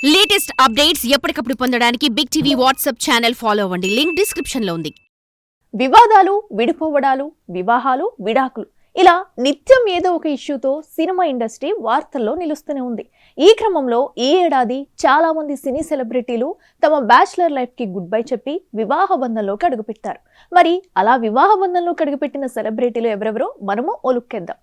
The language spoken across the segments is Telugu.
లేటెస్ట్ అప్డేట్స్ ఎప్పటికప్పుడు పొందడానికి big TV WhatsApp channel follow అవ్వండి. లింక్ డిస్క్రిప్షన్ లో ఉంది. వివాదాలు, విడిపోవడాలు, వివాహాలు, విడాకులు ఇలా నిత్యం ఏదో ఒక ఇష్యూతో సినిమా ఇండస్ట్రీ వార్తల్లో నిలుస్తూనే ఉంది. ఈ క్రమంలో ఈ ఏడాది చాలా మంది సినీ సెలబ్రిటీలు తమ బ్యాచిలర్ లైఫ్ కి గుడ్ బై చెప్పి వివాహ బంధంలోకి అడుగుపెట్టారు. మరి అలా వివాహ బంధంలోకి అడుగుపెట్టిన సెలబ్రిటీలు ఎవరెవరో మనము ఒలుక్కేద్దాం.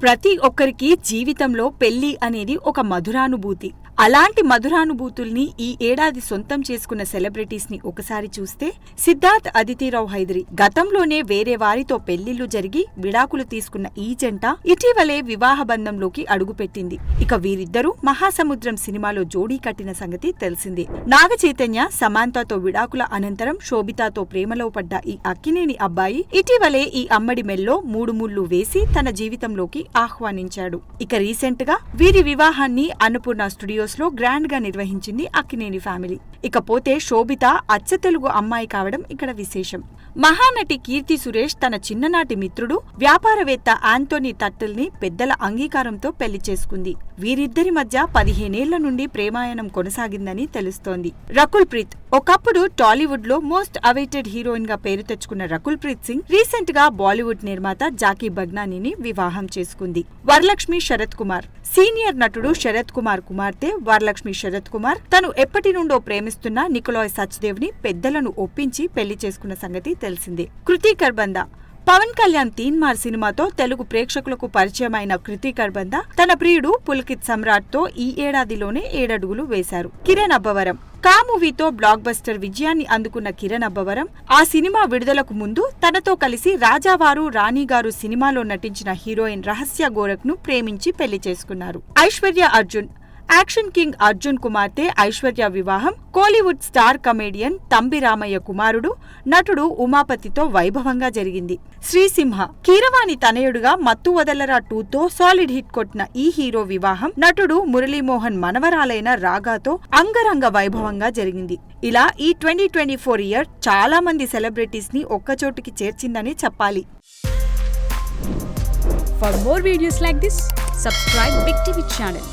ప్రతి ఒక్కరికి జీవితంలో పెళ్లి అనేది ఒక మధురానుభూతి. అలాంటి మధురానుభూతుల్ని ఈ ఏడాది సొంతం చేసుకున్న సెలబ్రిటీస్ ని ఒకసారి చూస్తే, సిద్ధార్థ్ అదితిరావు హైదరి గతంలోనే వేరే వారితో పెళ్లిళ్లు జరిగి విడాకులు తీసుకున్న ఈ జంట ఇటీవలే వివాహ బంధంలోకి అడుగుపెట్టింది. ఇక వీరిద్దరూ మహాసముద్రం సినిమాలో జోడీ కట్టిన సంగతి తెలిసిందే. నాగ చైతన్య సమాంతతో విడాకుల అనంతరం శోభితాతో ప్రేమలో పడ్డ ఈ అక్కినేని అబ్బాయి ఇటీవలే ఈ అమ్మడి మెల్లో 3 ముళ్ళు వేసి తన జీవితంలోకి ఆహ్వానించాడు. ఇక రీసెంట్ గా వీరి వివాహాన్ని అన్నపూర్ణ స్టూడియోస్ లో గ్రాండ్ గా నిర్వహించింది అక్కినేని ఫ్యామిలీ. ఇకపోతే శోభిత అచ్చ తెలుగు అమ్మాయి కావడం ఇక్కడ విశేషం. మహానటి కీర్తి సురేష్ తన చిన్ననాటి మిత్రుడు వ్యాపారవేత్త ఆంటోనీ టట్టిల్ ని పెద్దల అంగీకారంతో పెళ్లి చేసుకుంది. వీరిద్దరి మధ్య 15 ఏళ్ల నుండి ప్రేమాయణం కొనసాగిందని తెలుస్తోంది. రకుల్ ప్రీత్ ఒకప్పుడు టాలీవుడ్ లో మోస్ట్ అవైటెడ్ హీరోయిన్ గా పేరు తెచ్చుకున్న రకుల్ ప్రీత్ సింగ్ రీసెంట్ గా బాలీవుడ్ నిర్మాత జాకీ బగ్నానీని వివాహం చేసుకుంది. వరలక్ష్మి శరత్ కుమార్ సీనియర్ నటుడు శరత్ కుమార్ కుమార్తె వరలక్ష్మి శరత్ కుమార్ తను ఎప్పటి నుండో ప్రేమిస్తున్న నికోలాయ్ సచ్దేవ్ ని పెద్దలను ఒప్పించి పెళ్లి చేసుకున్న సంగతి తెలిసిందే. కృతి కర్బంద పవన్ కళ్యాణ్ తీన్మార్ సినిమాతో తెలుగు ప్రేక్షకులకు పరిచయమైన కృతి కర్బంద తన ప్రియుడు పుల్కిత్ సమ్రాట్ తో ఈ ఏడాదిలోనే 7 అడుగులు వేశారు. కిరణ్ అబ్బవరం కా మూవీతో బ్లాక్ బస్టర్ విజయాన్ని అందుకున్న కిరణ్ అబ్బవరం ఆ సినిమా విడుదలకు ముందు తనతో కలిసి రాజావారు రాణిగారు సినిమాలో నటించిన హీరోయిన్ రహస్య గోరఖ్ ను ప్రేమించి పెళ్లి చేసుకున్నారు. ఐశ్వర్య అర్జున్ యాక్షన్ కింగ్ అర్జున్ కుమార్తె ఐశ్వర్య వివాహం కోలీవుడ్ స్టార్ కమేడియన్ తంబి రామయ్య కుమారుడు నటుడు ఉమాపతితో వైభవంగా జరిగింది. శ్రీసింహ కీరవాణి తనయుడుగా మత్తు వదలరా 2తో సాలిడ్ హిట్ కొట్టిన ఈ హీరో వివాహం నటుడు మురళీమోహన్ మనవరాలైన రాగాతో అంగరంగ వైభవంగా జరిగింది. ఇలా ఈ 2024 ఇయర్ చాలా మంది సెలబ్రిటీస్ ని ఒక్కచోటికి చేర్చిందని చెప్పాలి. For more videos like this, subscribe Big TV channel.